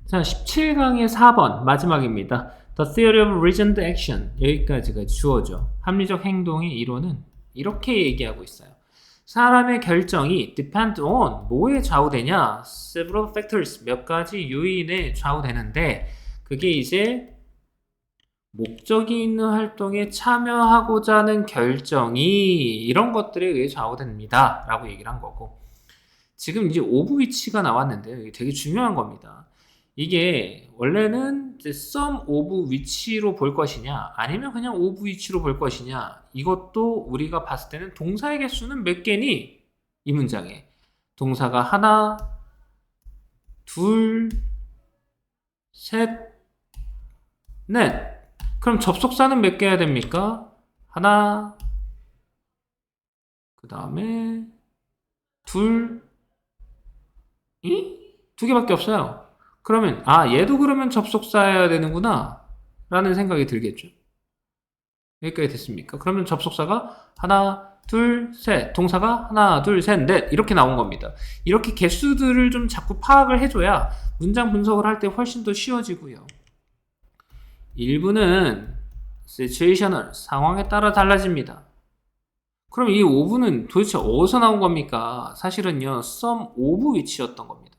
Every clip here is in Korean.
자, 17강의 4번 마지막입니다. The theory of reasoned action. 여기까지가 주어죠. 합리적 행동의 이론은 이렇게 얘기하고 있어요. 사람의 결정이 depend on 뭐에 좌우되냐? several factors 몇 가지 요인에 좌우되는데 그게 이제 목적이 있는 활동에 참여하고자 하는 결정이 이런 것들에 의해 좌우됩니다. 라고 얘기를 한 거고 지금 이제 오브 위치가 나왔는데요. 이게 되게 중요한 겁니다. 이게 원래는 이제 sum of 위치로 볼 것이냐 아니면 그냥 of 위치로 볼 것이냐 이것도 우리가 봤을 때는 동사의 개수는 몇 개니? 이 문장에 동사가 하나, 둘, 셋, 넷. 그럼 접속사는 몇 개야 됩니까? 하나, 그 다음에 둘, 두 개밖에 없어요. 그러면 얘도 그러면 접속사여야 되는구나 라는 생각이 들겠죠. 여기까지 됐습니까? 그러면 접속사가 하나, 둘, 셋, 동사가 하나, 둘, 셋, 넷 이렇게 나온 겁니다. 이렇게 개수들을 좀 자꾸 파악을 해줘야 문장 분석을 할 때 훨씬 더 쉬워지고요. 일부는 situational, 상황에 따라 달라집니다. 그럼 이 of는 도대체 어디서 나온 겁니까? 사실은요, sum of 위치였던 겁니다.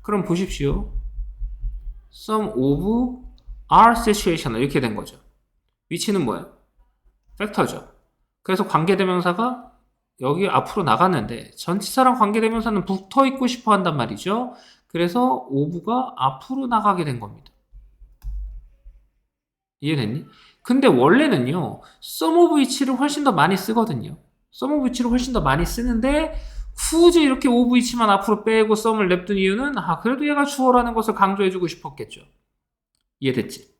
그럼 보십시오. sum of are situational 이렇게 된 거죠. 위치는 뭐예요? 팩터죠. 그래서 관계대명사가 여기 앞으로 나갔는데 전치사랑 관계대명사는 붙어 있고 싶어 한단 말이죠. 그래서 of가 앞으로 나가게 된 겁니다. 이해됐니? 근데 원래는요, sum of 위치를 훨씬 더 많이 쓰거든요. sum of 위치를 훨씬 더 많이 쓰는데 굳이 이렇게 of 위치만 앞으로 빼고 sum을 냅둔 이유는 그래도 얘가 주어라는 것을 강조해주고 싶었겠죠. 이해됐지?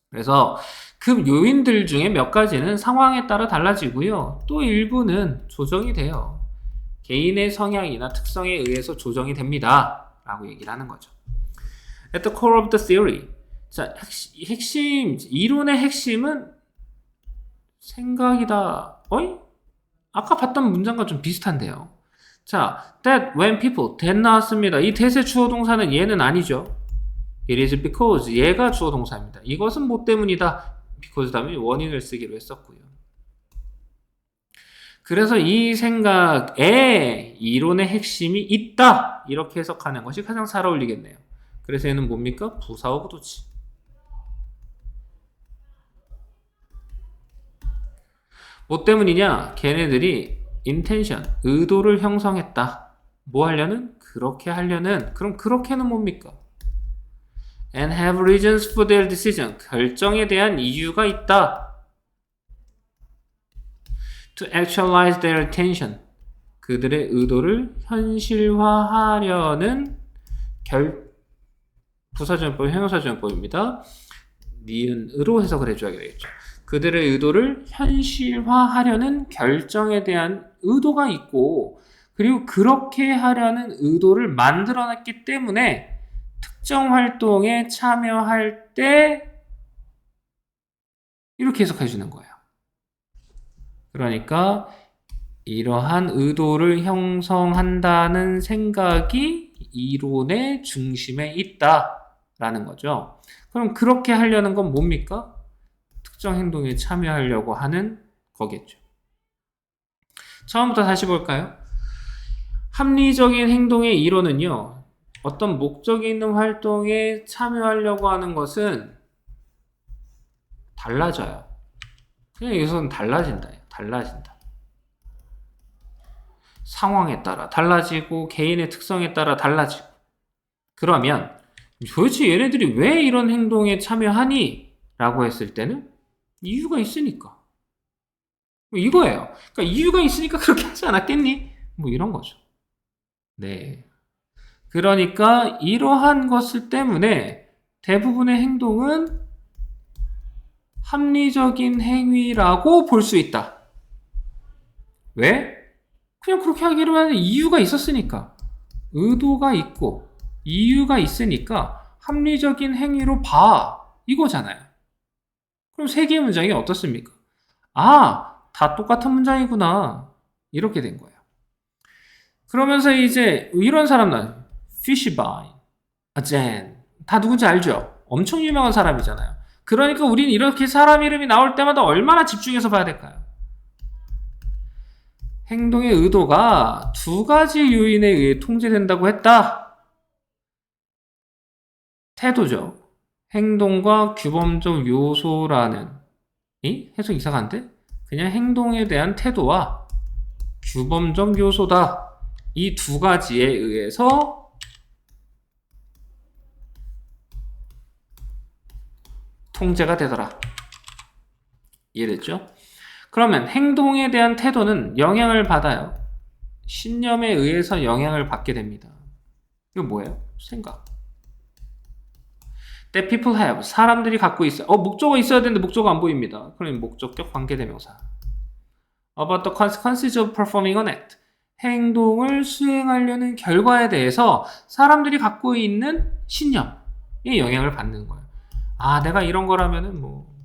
그래서 그 요인들 중에 몇 가지는 상황에 따라 달라지고요. 또 일부는 조정이 돼요. 개인의 성향이나 특성에 의해서 조정이 됩니다. 라고 얘기를 하는 거죠. At the core of the theory. 자, 핵심, 이론의 핵심은 생각이다. 아까 봤던 문장과 좀 비슷한데요. 자, that when people, that 나왔습니다. 이 that의 주어 동사는 얘는 아니죠. It is because, 얘가 주어 동사입니다. 이것은 뭐 때문이다. because 다음에 원인을 쓰기로 했었고요. 그래서 이 생각에 이론의 핵심이 있다. 이렇게 해석하는 것이 가장 잘 어울리겠네요. 그래서 얘는 뭡니까? 부사하고 도치. 뭐 때문이냐? 걔네들이 intention, 의도를 형성했다. 뭐 하려는? 그렇게 하려는. 그럼 그렇게는 뭡니까? And have reasons for their decision. 결정에 대한 이유가 있다. To actualize their intention. 그들의 의도를 현실화하려는 부사전법, 형용사전법입니다. 니은으로 해석을 해줘야 되겠죠. 그들의 의도를 현실화하려는 결정에 대한 의도가 있고 그리고 그렇게 하려는 의도를 만들어놨기 때문에 특정 활동에 참여할 때 이렇게 해석해 주는 거예요. 그러니까 이러한 의도를 형성한다는 생각이 이론의 중심에 있다라는 거죠. 그럼 그렇게 하려는 건 뭡니까? 특정 행동에 참여하려고 하는 거겠죠. 처음부터 다시 볼까요? 합리적인 행동의 이론은요. 어떤 목적이 있는 활동에 참여하려고 하는 것은 달라져요. 그냥 여기서는 달라진다. 상황에 따라 달라지고 개인의 특성에 따라 달라지고 그러면 도대체 얘네들이 왜 이런 행동에 참여하니? 라고 했을 때는 이유가 있으니까. 이거예요. 그러니까 이유가 있으니까 그렇게 하지 않았겠니? 뭐 이런 거죠. 네. 그러니까 이러한 것을 때문에 대부분의 행동은 합리적인 행위라고 볼 수 있다. 왜? 그냥 그렇게 하기로 하는 이유가 있었으니까. 의도가 있고 이유가 있으니까 합리적인 행위로 봐. 이거잖아요. 그럼 세 개의 문장이 어떻습니까? 다 똑같은 문장이구나. 이렇게 된 거예요. 그러면서 이제 이런 사람은 fishbine, 젠. 다 누군지 알죠? 엄청 유명한 사람이잖아요. 그러니까 우리는 이렇게 사람 이름이 나올 때마다 얼마나 집중해서 봐야 될까요? 행동의 의도가 두 가지 요인에 의해 통제된다고 했다. 태도죠. 행동과 규범적 요소라는 이? 해석 이상한데? 그냥 행동에 대한 태도와 규범적 요소다. 이 두 가지에 의해서 통제가 되더라. 이해됐죠? 그러면 행동에 대한 태도는 영향을 받아요. 신념에 의해서 영향을 받게 됩니다. 이거 뭐예요? 생각. That people have. 사람들이 갖고 있어요. 목적어 있어야 되는데 목적어 안 보입니다. 그럼 목적격 관계대명사. About the consequences of performing an act. 행동을 수행하려는 결과에 대해서 사람들이 갖고 있는 신념에 영향을 받는 거예요. 아, 내가 이런 거라면은 뭐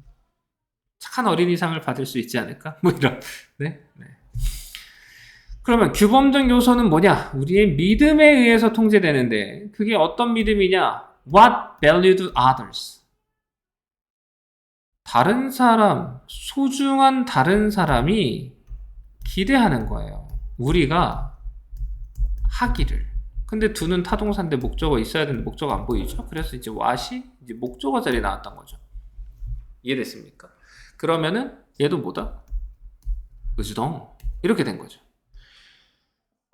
착한 어린이상을 받을 수 있지 않을까? 뭐 이런. 네. 그러면 규범적 요소는 뭐냐? 우리의 믿음에 의해서 통제되는데 그게 어떤 믿음이냐? What valued others? 다른 사람, 소중한 다른 사람이 기대하는 거예요. 우리가 하기를. 근데 do는 타동사인데 목적어 있어야 되는데 목적어 안 보이죠? 그래서 이제 what이 이제 목적어 자리에 나왔던 거죠. 이해됐습니까? 그러면은 얘도 뭐다? 의주동. 이렇게 된 거죠.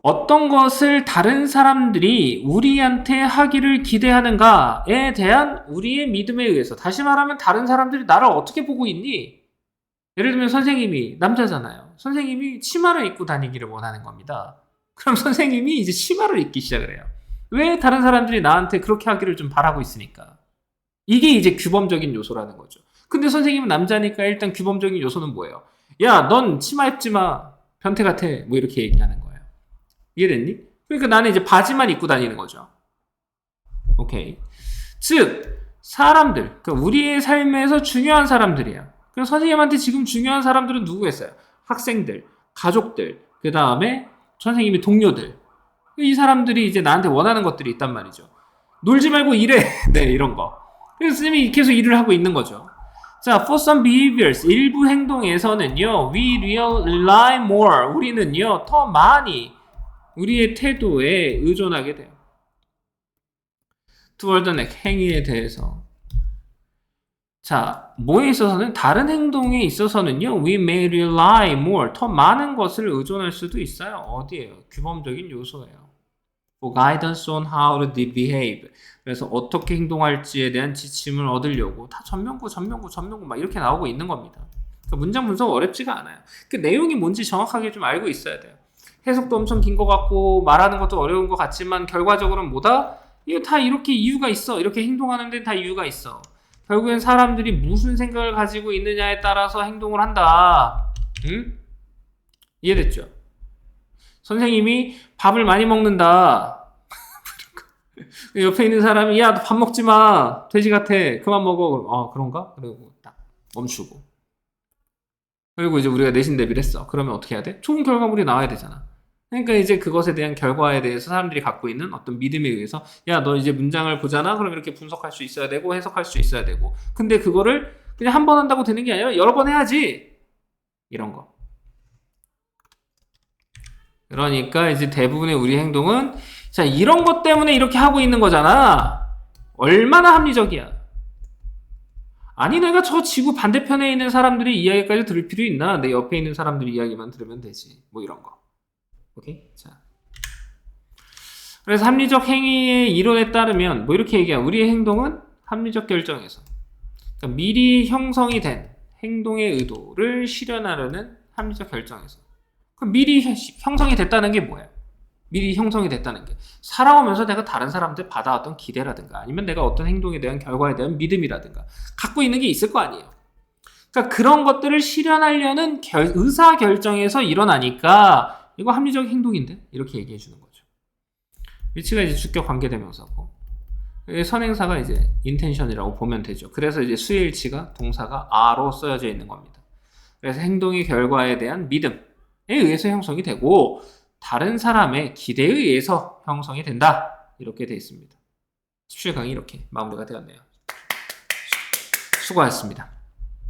어떤 것을 다른 사람들이 우리한테 하기를 기대하는가에 대한 우리의 믿음에 의해서, 다시 말하면 다른 사람들이 나를 어떻게 보고 있니? 예를 들면 선생님이 남자잖아요. 선생님이 치마를 입고 다니기를 원하는 겁니다. 그럼 선생님이 이제 치마를 입기 시작을 해요. 왜? 다른 사람들이 나한테 그렇게 하기를 좀 바라고 있으니까. 이게 이제 규범적인 요소라는 거죠. 근데 선생님은 남자니까 일단 규범적인 요소는 뭐예요? 야, 넌 치마 입지 마. 변태 같아. 뭐 이렇게 얘기하는 거예요. 이해됐니? 그러니까 나는 이제 바지만 입고 다니는 거죠. 오케이. 즉, 사람들, 그러니까 우리의 삶에서 중요한 사람들이야. 그래서 선생님한테 지금 중요한 사람들은 누구겠어요? 학생들, 가족들, 그 다음에 선생님의 동료들. 이 사람들이 이제 나한테 원하는 것들이 있단 말이죠. 놀지 말고 일해. 네, 이런 거. 그래서 선생님이 계속 일을 하고 있는 거죠. 자, for some behaviors, 일부 행동에서는요, we rely more, 우리는요, 더 많이 우리의 태도에 의존하게 돼요. toward an act, 행위에 대해서. 자, 뭐에 있어서는, 다른 행동에 있어서는요, we may rely more, 더 많은 것을 의존할 수도 있어요. 어디에요? 규범적인 요소예요. for guidance on how to behave. 그래서 어떻게 행동할지에 대한 지침을 얻으려고 다 전명구 막 이렇게 나오고 있는 겁니다. 그러니까 문장 분석 어렵지가 않아요. 그 내용이 뭔지 정확하게 좀 알고 있어야 돼요. 해석도 엄청 긴 것 같고 말하는 것도 어려운 것 같지만 결과적으로는 뭐다? 이거 다 이렇게 이유가 있어. 이렇게 행동하는 데는 다 이유가 있어. 결국엔 사람들이 무슨 생각을 가지고 있느냐에 따라서 행동을 한다. 응? 이해됐죠? 선생님이 밥을 많이 먹는다. 옆에 있는 사람이 야, 너 밥 먹지 마. 돼지 같아. 그만 먹어. 그런가? 그리고 딱 멈추고. 그리고 이제 우리가 내신 대비를 했어. 그러면 어떻게 해야 돼? 좋은 결과물이 나와야 되잖아. 그러니까 이제 그것에 대한 결과에 대해서 사람들이 갖고 있는 어떤 믿음에 의해서 야, 너 이제 문장을 보잖아. 그럼 이렇게 분석할 수 있어야 되고 해석할 수 있어야 되고. 근데 그거를 그냥 한 번 한다고 되는 게 아니라 여러 번 해야지. 이런 거. 그러니까 이제 대부분의 우리 행동은 자, 이런 것 때문에 이렇게 하고 있는 거잖아. 얼마나 합리적이야. 아니, 내가 저 지구 반대편에 있는 사람들의 이야기까지 들을 필요 있나? 내 옆에 있는 사람들 이야기만 들으면 되지. 뭐 이런 거. 오케이? 자. 그래서 합리적 행위의 이론에 따르면 뭐 이렇게 얘기해요. 우리의 행동은 합리적 결정에서. 그러니까 미리 형성이 된 행동의 의도를 실현하려는 합리적 결정에서. 그럼 미리 형성이 됐다는 게 뭐예요? 미리 형성이 됐다는 게 살아오면서 내가 다른 사람들 받아왔던 기대라든가 아니면 내가 어떤 행동에 대한 결과에 대한 믿음이라든가 갖고 있는 게 있을 거 아니에요. 그러니까 그런 것들을 실현하려는 의사결정에서 일어나니까 이거 합리적 행동인데 이렇게 얘기해 주는 거죠. 위치가 이제 주격 관계대명사고 선행사가 이제 intention이라고 보면 되죠. 그래서 이제 수일치가 동사가 are로 쓰여져 있는 겁니다. 그래서 행동의 결과에 대한 믿음에 의해서 형성이 되고 다른 사람의 기대에 의해서 형성이 된다. 이렇게 되어 있습니다. 17강이 이렇게 마무리가 되었네요. 수고하셨습니다.